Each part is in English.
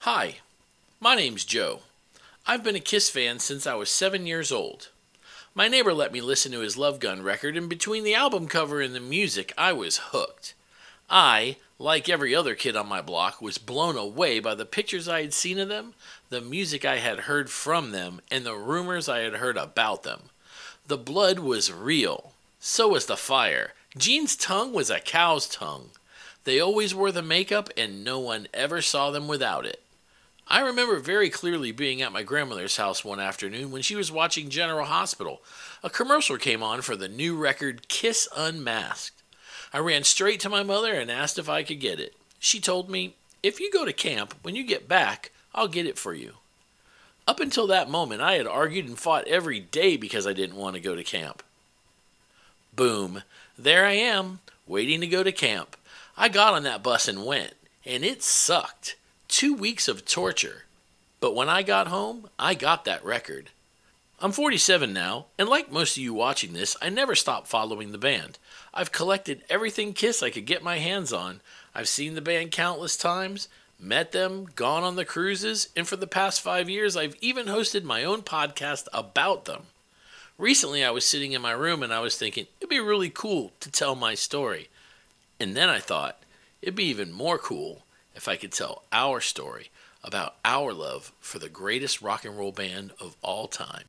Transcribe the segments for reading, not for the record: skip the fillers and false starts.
Hi, my name's Joe. I've been a KISS fan since I was 7 years old. My neighbor let me listen to his Love Gun record, and between the album cover and the music, I was hooked. I, like every other kid on my block, was blown away by the pictures I had seen of them, the music I had heard from them, and the rumors I had heard about them. The blood was real. So was the fire. Gene's tongue was a cow's tongue. They always wore the makeup, and no one ever saw them without it. I remember very clearly being at my grandmother's house one afternoon when she was watching General Hospital. A commercial came on for the new record Kiss Unmasked. I ran straight to my mother and asked if I could get it. She told me, "If you go to camp, when you get back, I'll get it for you." Up until that moment, I had argued and fought every day because I didn't want to go to camp. Boom. There I am, waiting to go to camp. I got on that bus and went, and it sucked. 2 weeks of torture. But when I got home, I got that record. I'm 47 now, and like most of you watching this, I never stopped following the band. I've collected everything KISS I could get my hands on. I've seen the band countless times, met them, gone on the cruises, and for the past 5 years, I've even hosted my own podcast about them. Recently, I was sitting in my room and I was thinking, it'd be really cool to tell my story. And then I thought, it'd be even more cool if I could tell our story about our love for the greatest rock and roll band of all time.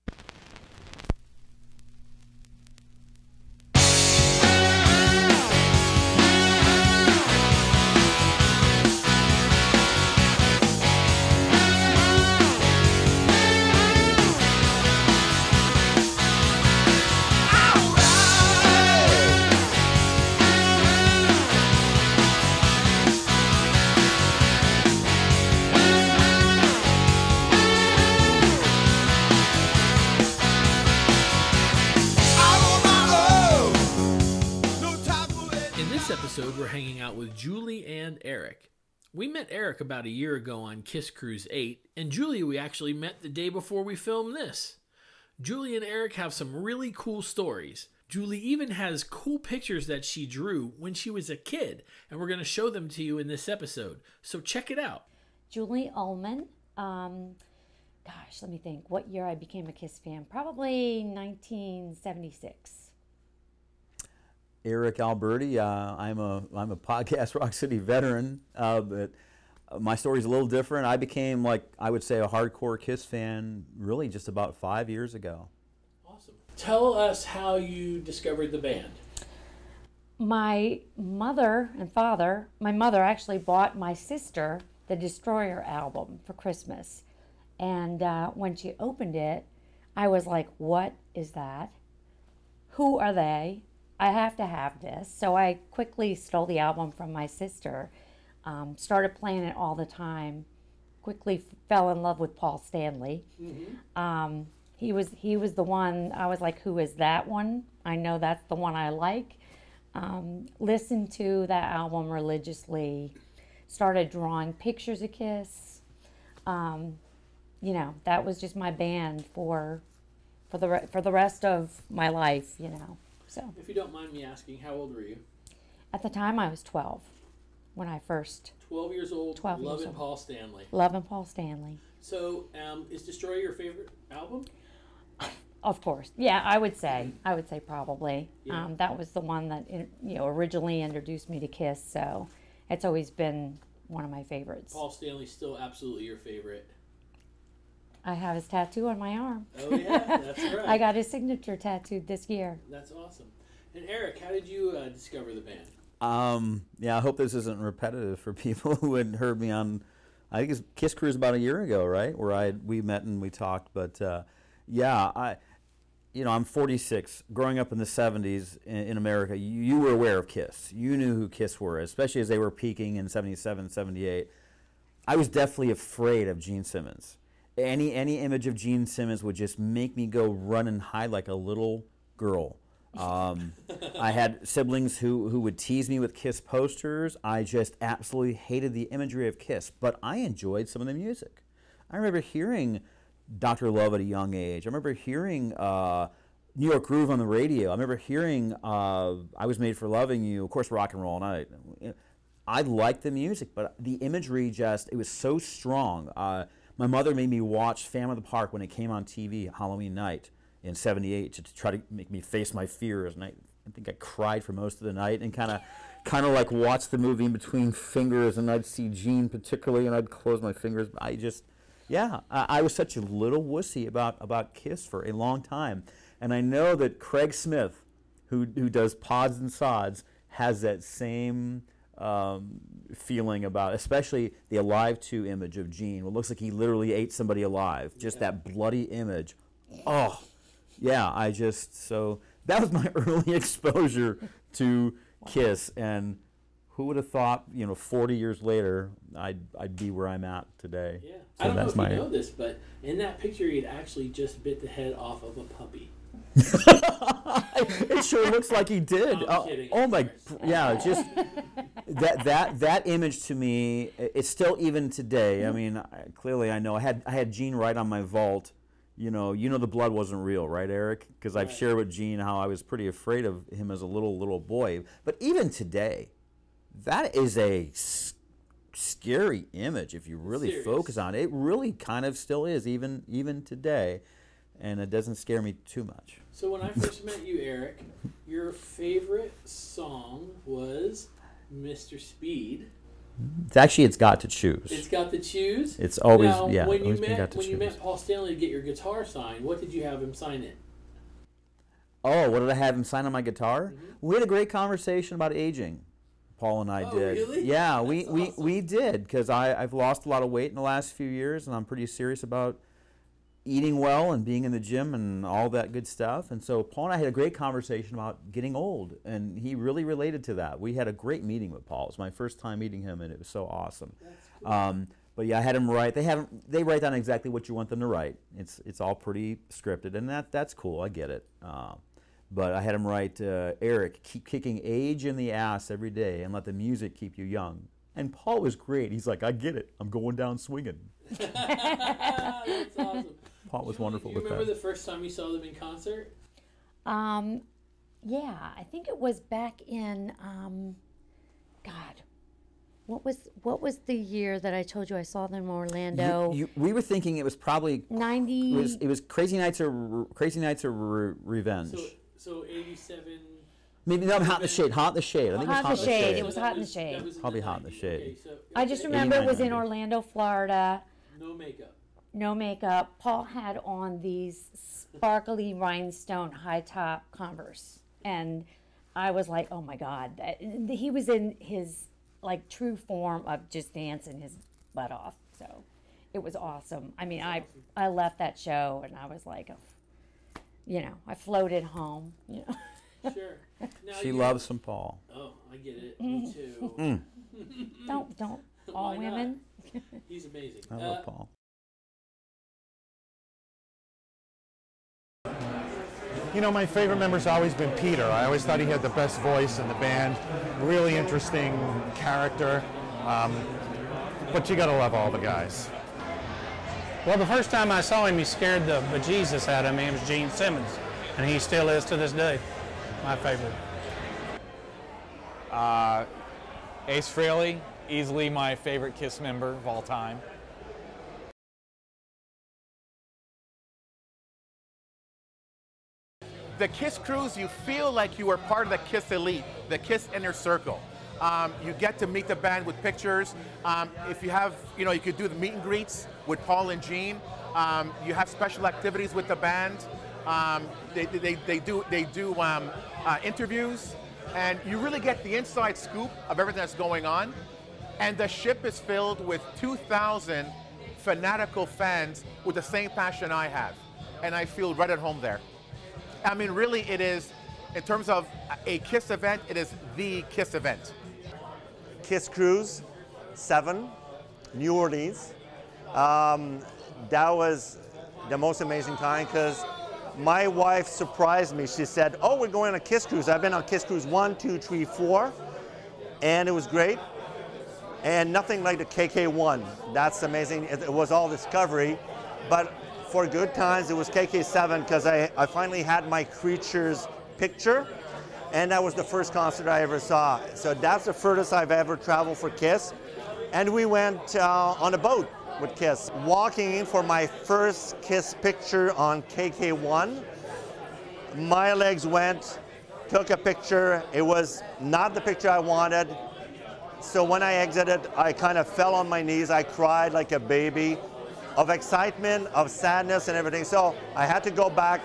We're hanging out with Julie and Eric. We met Eric about a year ago on KISS Cruise 8, and Julie we actually met the day before we filmed this. Julie and Eric have some really cool stories. Julie even has cool pictures that she drew when she was a kid, and we're going to show them to you in this episode. So check it out. Julie Ullman. Let me think. What year I became a KISS fan? Probably 1976. Eric Alberty. I'm a podcast Rock City veteran, but my story's a little different. I became, I would say, a hardcore KISS fan really just about 5 years ago. Awesome. Tell us how you discovered the band. My mother and father, my mother actually bought my sister the Destroyer album for Christmas. And when she opened it, I was like, what is that? Who are they? I have to have this. So I quickly stole the album from my sister, started playing it all the time, quickly fell in love with Paul Stanley. Mm-hmm. He was the one, I was like, who is that one? I know that's the one I like. Listened to that album religiously, started drawing pictures of KISS. That was just my band for the rest of my life, So, if you don't mind me asking, how old were you? At the time, I was 12 when I first... 12 years old, 12 years loving old. Paul Stanley. Loving Paul Stanley. So, is Destroyer your favorite album? Of course. Yeah, I would say probably. Yeah. That was the one that, originally introduced me to KISS, so it's always been one of my favorites. Paul Stanley's still absolutely your favorite. I have his tattoo on my arm. Oh, yeah, that's right. I got his signature tattooed this year. That's awesome. And Eric, how did you discover the band? I hope this isn't repetitive for people who had heard me on, I think it's KISS Cruise about a year ago, right? Where we met and we talked. But I'm 46. Growing up in the 70s in America, you were aware of KISS. You knew who KISS were, especially as they were peaking in 77, 78. I was deathly afraid of Gene Simmons. Any image of Gene Simmons would just make me go run and hide like a little girl. I had siblings who would tease me with KISS posters. I just absolutely hated the imagery of KISS, but I enjoyed some of the music. I remember hearing Dr. Love at a young age. I remember hearing New York Groove on the radio. I remember hearing I Was Made for Loving You, of course, Rock and Roll Night. I liked the music, but the imagery just, it was so strong. My mother made me watch Phantom of the Park when it came on TV Halloween night in '78 to try to make me face my fears, and I think I cried for most of the night and kind of like watch the movie in between fingers, and I'd see Gene particularly, and I'd close my fingers. I was such a little wussy about Kiss for a long time, and I know that Craig Smith, who does Pods and Sods, has that same feeling about, especially the Alive 2 image of Gene. It looks like he literally ate somebody alive. Just that bloody image. Oh, yeah. So that was my early exposure to Kiss, and who would have thought, 40 years later, I'd be where I'm at today. Yeah. So I don't know if you know this, but in that picture, he'd actually just bit the head off of a puppy. It sure looks like he did. No, I'm kidding. Oh my, yeah, just that image to me, it's still even today. I mean, clearly I know I had Gene right on my vault. You know the blood wasn't real, right, Eric? Because I've shared with Gene how I was pretty afraid of him as a little boy. But even today, that is a scary image if you really focus on it. It really kind of still is, even today. And it doesn't scare me too much. So when I first met you, Eric, your favorite song was Mr. Speed. It's Got to Choose. It's Got to Choose? It's always, now, yeah. When you met Paul Stanley to get your guitar signed, what did you have him sign it? Oh, what did I have him sign on my guitar? Mm-hmm. We had a great conversation about aging. Paul and I did. Really? Yeah, awesome. we did, because I've lost a lot of weight in the last few years, and I'm pretty serious about eating well and being in the gym and all that good stuff. And so Paul and I had a great conversation about getting old, and he really related to that. We had a great meeting with Paul. It was my first time meeting him, and it was so awesome. That's cool. But yeah, I had him write. They write down exactly what you want them to write. It's all pretty scripted, and that's cool. I get it. But I had him write, Eric, keep kicking age in the ass every day and let the music keep you young. And Paul was great. He's like, I get it. I'm going down swinging. That's awesome. Paul was wonderful with that. Do you remember the first time you saw them in concert? Yeah, I think it was back in, God, what was the year that I told you I saw them in Orlando? We were thinking it was probably 90. It was Crazy Nights of Revenge. So 87. Maybe not Hot in the Shade. Hot in the Shade. I think Hot it was in the Shade. Shade. It was Hot in the Shade. Probably Hot in the Shade. Okay, so, I just remember it was in 89. Orlando, Florida. No makeup. No makeup. Paul had on these sparkly rhinestone high top Converse, and I was like, "Oh my God!" He was in his like true form of just dancing his butt off. So it was awesome. I mean, I left that show and I was like, I floated home. Sure. Now She loves some Paul. Oh, I get it. Me too. Don't all Why women. not? He's amazing. I love Paul. My favorite member's always been Peter. I always thought he had the best voice in the band. Really interesting character. But you gotta love all the guys. Well, the first time I saw him, he scared the bejesus out of me. It was Gene Simmons, and he still is to this day. My favorite. Ace Frehley, easily my favorite Kiss member of all time. The Kiss Cruise, you feel like you are part of the Kiss elite, the Kiss inner circle. You get to meet the band with pictures. If you have, you could do the meet and greets with Paul and Gene. You have special activities with the band. They do interviews, and you really get the inside scoop of everything that's going on. And the ship is filled with 2,000 fanatical fans with the same passion I have, and I feel right at home there. I mean, really, it is, in terms of a Kiss event, it is the Kiss event. Kiss Cruise, 7, New Orleans. That was the most amazing time because my wife surprised me. She said, "Oh, we're going on a Kiss Cruise." I've been on Kiss Cruise 1, 2, 3, 4, and it was great. And nothing like the KK1. That's amazing. It was all discovery, but for good times, it was KK7 because I finally had my Creatures picture, and that was the first concert I ever saw. So that's the furthest I've ever traveled for KISS. And we went on a boat with KISS. Walking in for my first KISS picture on KK1, my legs went, took a picture. It was not the picture I wanted. So when I exited, I kind of fell on my knees. I cried like a baby of excitement, of sadness and everything. So I had to go back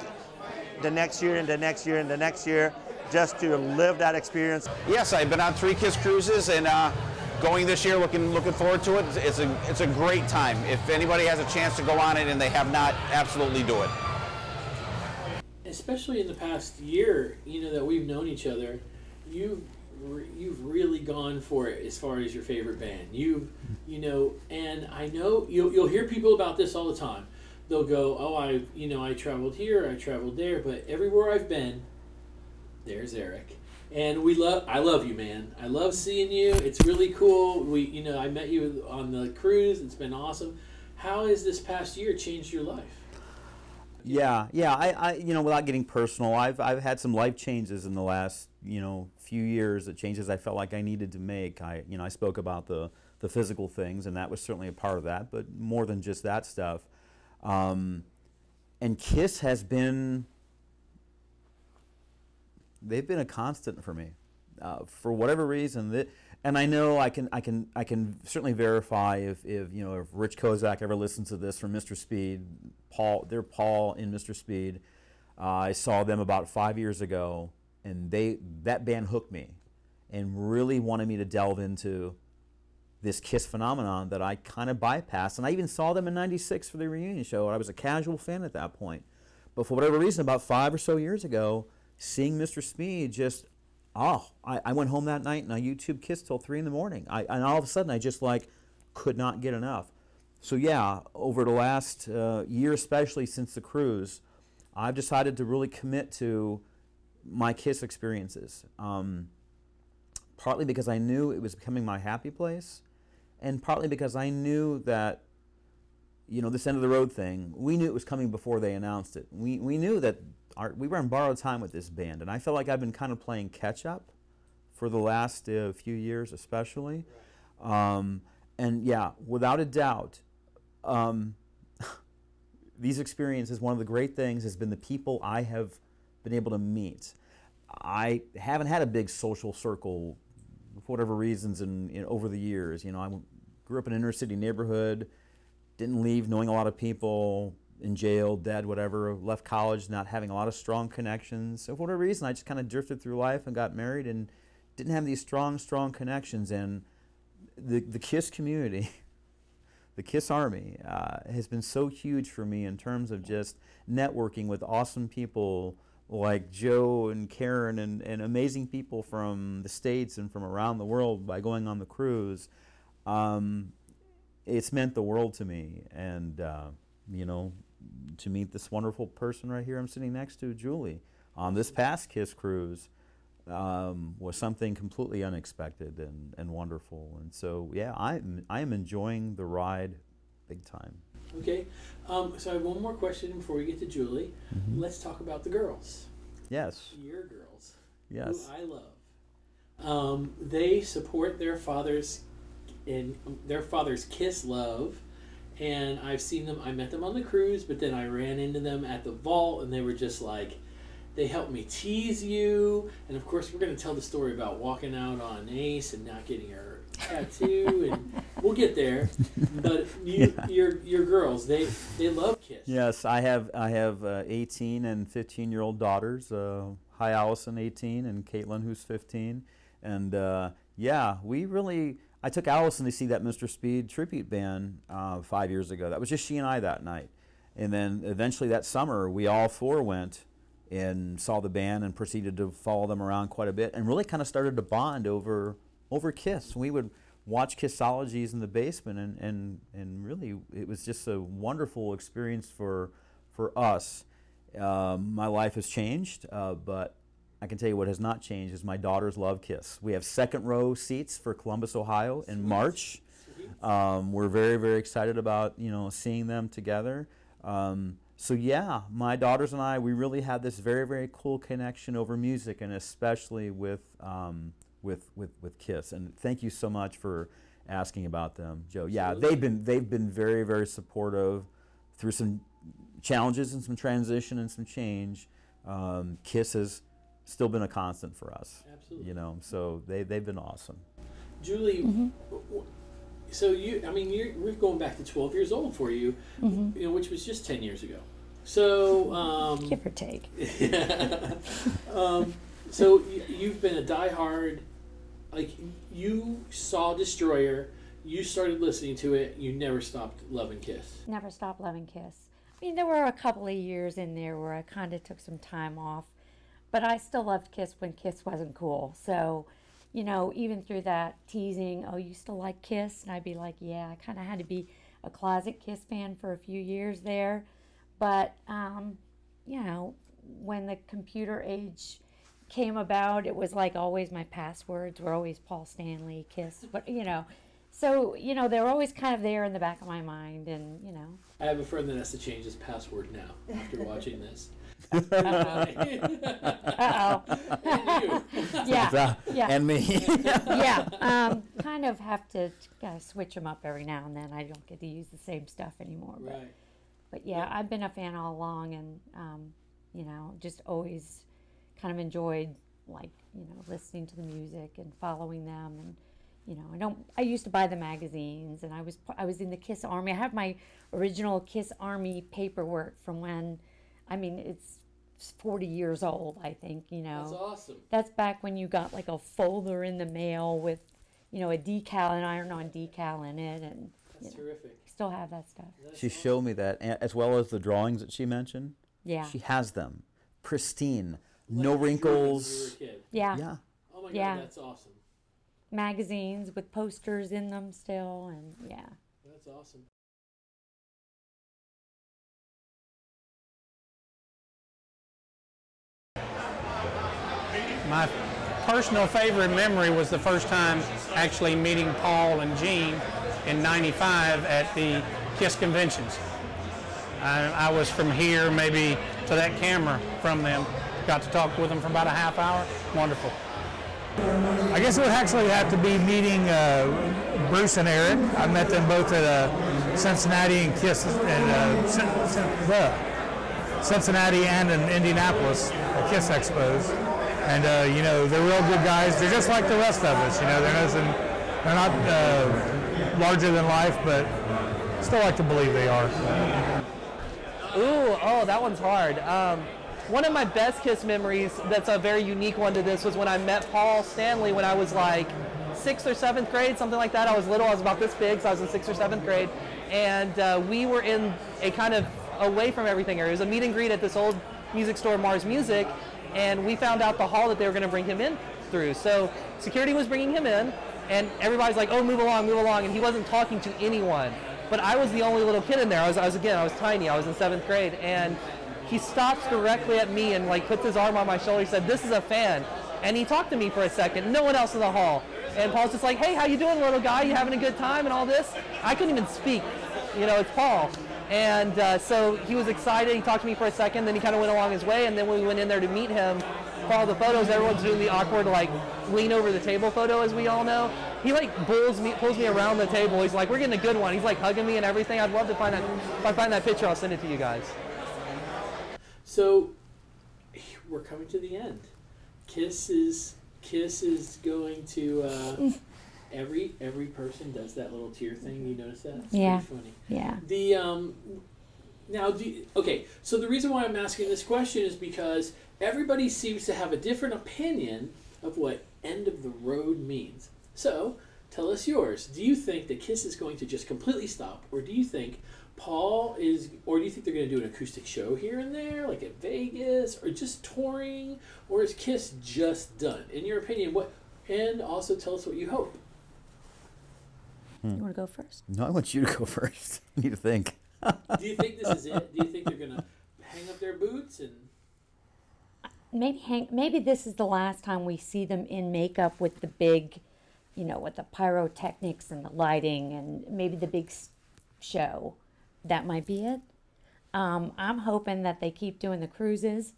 the next year and the next year and the next year just to live that experience. Yes, I've been on 3 KISS cruises, and going this year, looking forward to it. It's a great time. If anybody has a chance to go on it and they have not, absolutely do it. Especially in the past year, that we've known each other, you've really gone for it as far as your favorite band. And I know you'll hear people about this all the time. They'll go, oh, I traveled here, I traveled there, but everywhere I've been, there's Eric. And I love you, man. I love seeing you. It's really cool. I met you on the cruise. It's been awesome. How has this past year changed your life? Yeah. I without getting personal, I've had some life changes in the last, few years. The changes I felt like I needed to make. I spoke about the physical things, and that was certainly a part of that, but more than just that stuff. And KISS has been. They've been a constant for me, for whatever reason. And I know I can certainly verify if Rich Kozak ever listens to this from Mr. Speed, Paul in Mr. Speed. I saw them about 5 years ago, and that band hooked me, and really wanted me to delve into this KISS phenomenon that I kind of bypassed. And I even saw them in '96 for the reunion show. I was a casual fan at that point, but for whatever reason, about 5 or so years ago, seeing Mr. Speed I went home that night and I YouTube KISS till 3 in the morning. And all of a sudden I just could not get enough. So yeah, over the last year, especially since the cruise, I've decided to really commit to my KISS experiences. Partly because I knew it was becoming my happy place, and partly because I knew that this end of the road thing, we knew it was coming before they announced it. We knew that we were on borrowed time with this band, and I feel like I've been kind of playing catch up for the last few years, especially. And yeah, without a doubt, these experiences, one of the great things has been the people I have been able to meet. I haven't had a big social circle for whatever reasons over the years. I grew up in an inner city neighborhood, didn't leave knowing a lot of people, in jail, dead, whatever, left college not having a lot of strong connections. So for whatever reason, I just kind of drifted through life and got married and didn't have these strong connections. And the KISS community, the KISS Army, has been so huge for me in terms of just networking with awesome people like Joe and Karen and amazing people from the States and from around the world by going on the cruise. It's meant the world to me. And, to meet this wonderful person right here I'm sitting next to, Julie, on this past KISS cruise was something completely unexpected and wonderful. And so, yeah, I am enjoying the ride big time. Okay. So I have one more question before we get to Julie. Mm-hmm. Let's talk about the girls. Yes. Your girls. Yes. Who I love. They support their father's KISS love. And I've seen them, I met them on the cruise, but then I ran into them at the vault, and they were just they helped me tease you. And of course, we're going to tell the story about walking out on Ace and not getting her tattoo, and we'll get there. But your girls, they love KISS. Yes, I have 18 and 15-year-old daughters. Hi, Allison, 18, and Caitlin, who's 15. And yeah, I took Allison to see that Mr. Speed tribute band 5 years ago. That was just she and I that night. And then eventually that summer, we all 4 went and saw the band and proceeded to follow them around quite a bit and really kind of started to bond over KISS. We would watch Kissologies in the basement and really it was just a wonderful experience for us. My life has changed, but I can tell you what has not changed is my daughters love KISS. We have second row seats for Columbus, Ohio in March. We're very, very excited about seeing them together. So yeah, my daughters and I, we really had this very, very cool connection over music, and especially with KISS. And thank you so much for asking about them, Joe. Yeah, they've been very, very supportive through some challenges and some transition and some change. KISS has still been a constant for us. Absolutely. You know, so they've been awesome. Julie, so we're going back to 12 years old for you, you know, which was just 10 years ago. So give or take. So you've been a diehard, like you saw Destroyer, you started listening to it, you never stopped loving KISS. Never stopped loving KISS. I mean, there were a couple of years in there where I kind of took some time off, but I still loved KISS when KISS wasn't cool. So, you know, even through that teasing, oh, you still like KISS? And I'd be like, yeah, I kind of had to be a closet KISS fan for a few years there. But, you know, when the computer age came about, it was like always my passwords were always Paul Stanley, KISS, but, you know. So, you know, they were always kind of there in the back of my mind, and, you know. I have a friend that has to change his password now after watching this. Uh-oh. Yeah. And me. Yeah. Kind of have to switch them up every now and then. I don't get to use the same stuff anymore. Right. But yeah, I've been a fan all along, and, you know, just always kind of enjoyed, like, you know, listening to the music and following them. And, you know, I used to buy the magazines, and I was in the KISS Army. I have my original KISS Army paperwork from when, I mean, it's 40 years old, I think, you know. That's awesome. That's back when you got like a folder in the mail with, you know, a decal, an iron-on decal in it, and that's terrific. Still have that stuff. She showed me that, as well as the drawings that she mentioned. Yeah. She has them, pristine, no wrinkles. When you were a kid. Yeah. Yeah. Oh my God, that's awesome. Magazines with posters in them still, and yeah. That's awesome. My personal favorite memory was the first time actually meeting Paul and Gene in '95 at the KISS conventions. I was from here maybe to that camera from them. Got to talk with them for about a half hour. Wonderful. I guess it would actually have to be meeting Bruce and Eric. I met them both at Cincinnati and KISS, and Cincinnati and in Indianapolis at KISS Expos. And you know, they're real good guys. They're just like the rest of us. You know, they're not larger than life, but still like to believe they are. Ooh, oh, that one's hard. One of my best KISS memories that's a very unique one to this was when I met Paul Stanley when I was like 6th or 7th grade, something like that. I was little, I was about this big, so I was in 6th or 7th grade. And we were in a kind of away from everything area. It was a meet and greet at this old music store, Mars Music, and we found out the hall that they were going to bring him in through. So security was bringing him in, and everybody's like, oh, move along, and he wasn't talking to anyone. But I was the only little kid in there. I was tiny. I was in 7th grade, and he stops directly at me and like puts his arm on my shoulder. He said, "This is a fan," and he talked to me for a second. No one else in the hall. And Paul's just like, "Hey, how you doing, little guy? You having a good time?" and all this. I couldn't even speak. You know, it's Paul. And so he was excited. He talked to me for a second. Then he kind of went along his way. And then when we went in there to meet him, for all the photos, everyone's doing the awkward like lean over the table photo, as we all know. He like pulls me around the table. He's like, "We're getting a good one." He's like hugging me and everything. I'd love to find that. If I find that picture, I'll send it to you guys. So we're coming to the end. KISS is going to every person does that little tear thing. You notice that? It's yeah. pretty funny. Yeah. The okay. So the reason why I'm asking this question is because everybody seems to have a different opinion of what end of the road means. So tell us yours. Do you think that KISS is going to just completely stop, or do you think Paul is, or do you think they're going to do an acoustic show here and there, like at Vegas, or just touring, or is KISS just done? In your opinion, what? And also tell us what you hope. You want to go first? No, I want you to go first. I need to think. Do you think this is it? Do you think they're going to hang up their boots and? Maybe this is the last time we see them in makeup with the big, you know, with the pyrotechnics and the lighting and maybe the big show. That might be it. I'm hoping that they keep doing the cruises,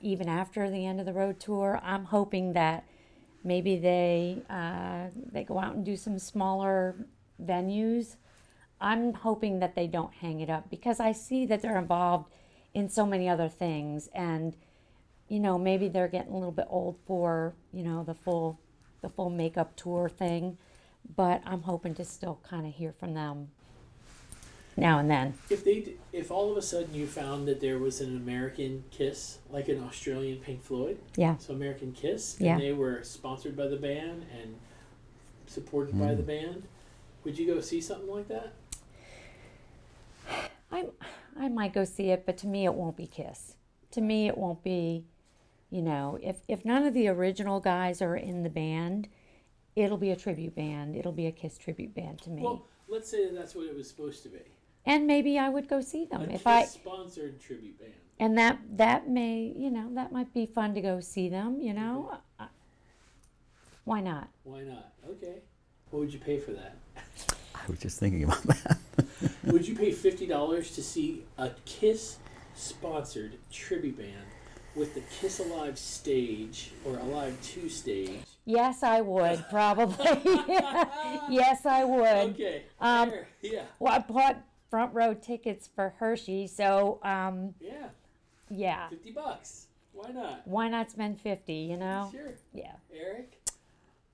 even after the end of the road tour. I'm hoping that maybe they go out and do some smaller venues. I'm hoping that they don't hang it up, because I see that they're involved in so many other things, and maybe they're getting a little bit old for the full makeup tour thing. But I'm hoping to still kind of hear from them now and then. If all of a sudden you found that there was an American Kiss, like an Australian Pink Floyd, Yeah. so American Kiss, Yeah. and they were sponsored by the band and supported by the band, would you go see something like that? I might go see it, but to me it won't be Kiss. To me it won't be, if none of the original guys are in the band, it'll be a tribute band. It'll be a Kiss tribute band to me. Well, let's say that's what it was supposed to be. And maybe I would go see them A if Kiss-sponsored tribute band. And that may, that might be fun to go see them. Why not? Why not? Okay. What would you pay for that? I was just thinking about that. Would you pay $50 to see a Kiss-sponsored tribute band with the Kiss Alive stage or Alive 2 stage? Yes, I would, probably. Yes, I would. Okay. Yeah. Well, I bought front row tickets for Hershey, so yeah. $50. Why not? Why not spend 50? Sure. Yeah. Eric?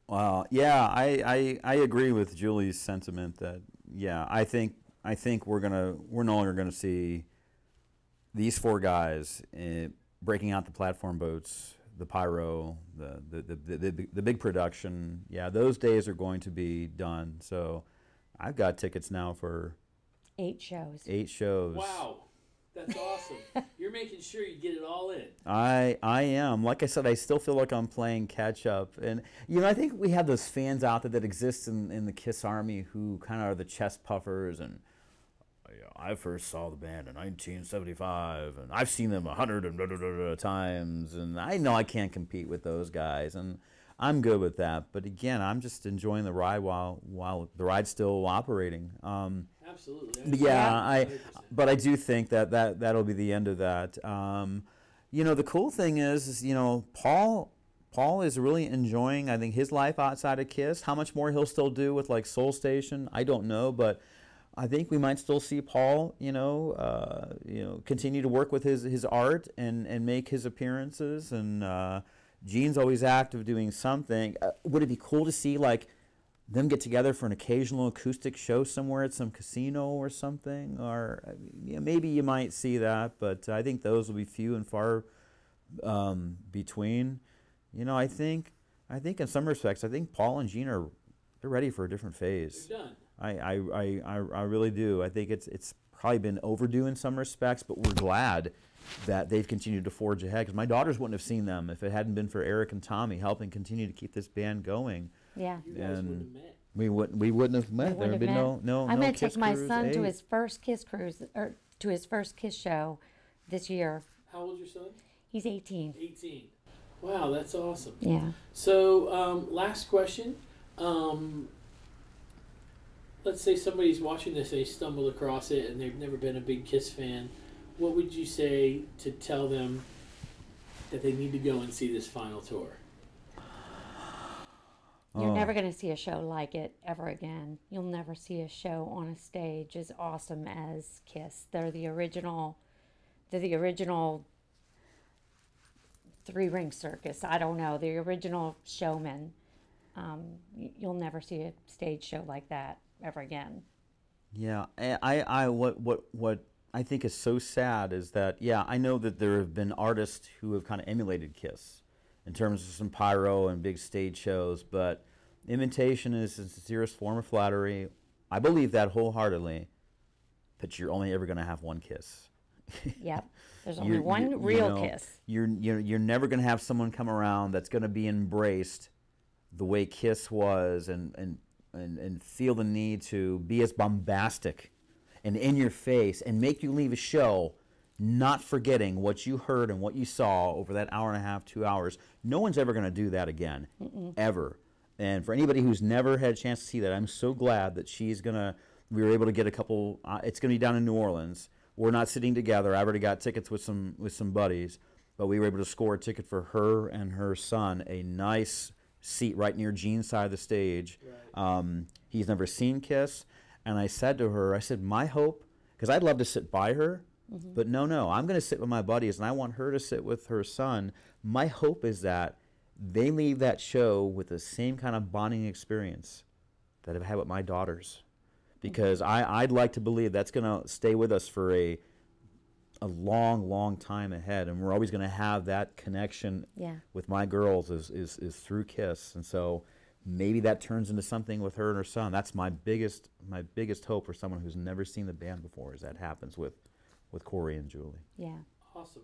Well, yeah, I agree with Julie's sentiment that I think we're no longer gonna see these four guys breaking out the platform boats, the pyro, the big production. Yeah, those days are going to be done. So I've got tickets now for 8 shows. 8 shows. Wow. That's awesome. You're making sure you get it all in. I am. Like I said, I still feel like I'm playing catch up. And, I think we have those fans out there that exist in the KISS Army who kind of are the chest puffers. And I first saw the band in 1975, and I've seen them 100 times. And I know I can't compete with those guys. And I'm good with that. But again, I'm just enjoying the ride while the ride's still operating. Absolutely. Yeah, but I do think that'll be the end of that. The cool thing is Paul is really enjoying, I think, his life outside of KISS. How much more he'll still do with like Soul Station, I don't know, but I think we might still see Paul, continue to work with his art and make his appearances. And Gene's always active doing something. Would it be cool to see like them get together for an occasional acoustic show somewhere at some casino or something? Or maybe you might see that, but I think those will be few and far between. I think in some respects, I think Paul and Gene they're ready for a different phase. They're done. I really do. I think it's probably been overdue in some respects, but we're glad that they've continued to forge ahead, because my daughters wouldn't have seen them if it hadn't been for Eric and Tommy helping continue to keep this band going. Yeah. You guys wouldn't have met. We wouldn't have met. There would be no I'm going to KISS take my Cruise son to 8. his first KISS cruise, or to his first KISS show this year. How old's your son? He's 18. 18. Wow, that's awesome. Yeah. So, last question. Let's say somebody's watching this, they stumbled across it, and they've never been a big KISS fan. What would you say to tell them that they need to go and see this final tour? You're never going to see a show like it ever again. You'll never see a show on a stage as awesome as KISS. They're the original 3-ring circus. I don't know, the original showman. You'll never see a stage show like that ever again. Yeah, what I think is so sad is that, I know that there have been artists who have kind of emulated KISS in terms of some pyro and big stage shows, but imitation is the sincerest form of flattery. I believe that wholeheartedly, but you're only ever going to have one KISS. Yep, there's only one real KISS. You're never going to have someone come around that's going to be embraced the way KISS was and feel the need to be as bombastic and in your face and make you leave a show not forgetting what you heard and what you saw over that hour and a half, 2 hours. No one's ever going to do that again, ever. And for anybody who's never had a chance to see that, I'm so glad that we were able to get a couple, it's going to be down in New Orleans, we're not sitting together. I already got tickets with some buddies, but we were able to score a ticket for her and her son, a nice seat right near Gene's side of the stage. Right. He's never seen Kiss, and I said to her, I said, my hope, because I'd love to sit by her, but no, I'm going to sit with my buddies, and I want her to sit with her son. My hope is that they leave that show with the same kind of bonding experience that I've had with my daughters, because I'd like to believe that's going to stay with us for a long time ahead, and we're always going to have that connection with my girls is through Kiss. And so maybe that turns into something with her and her son. That's my biggest hope for someone who's never seen the band before, is that happens with Corey and Julie. Yeah. Awesome.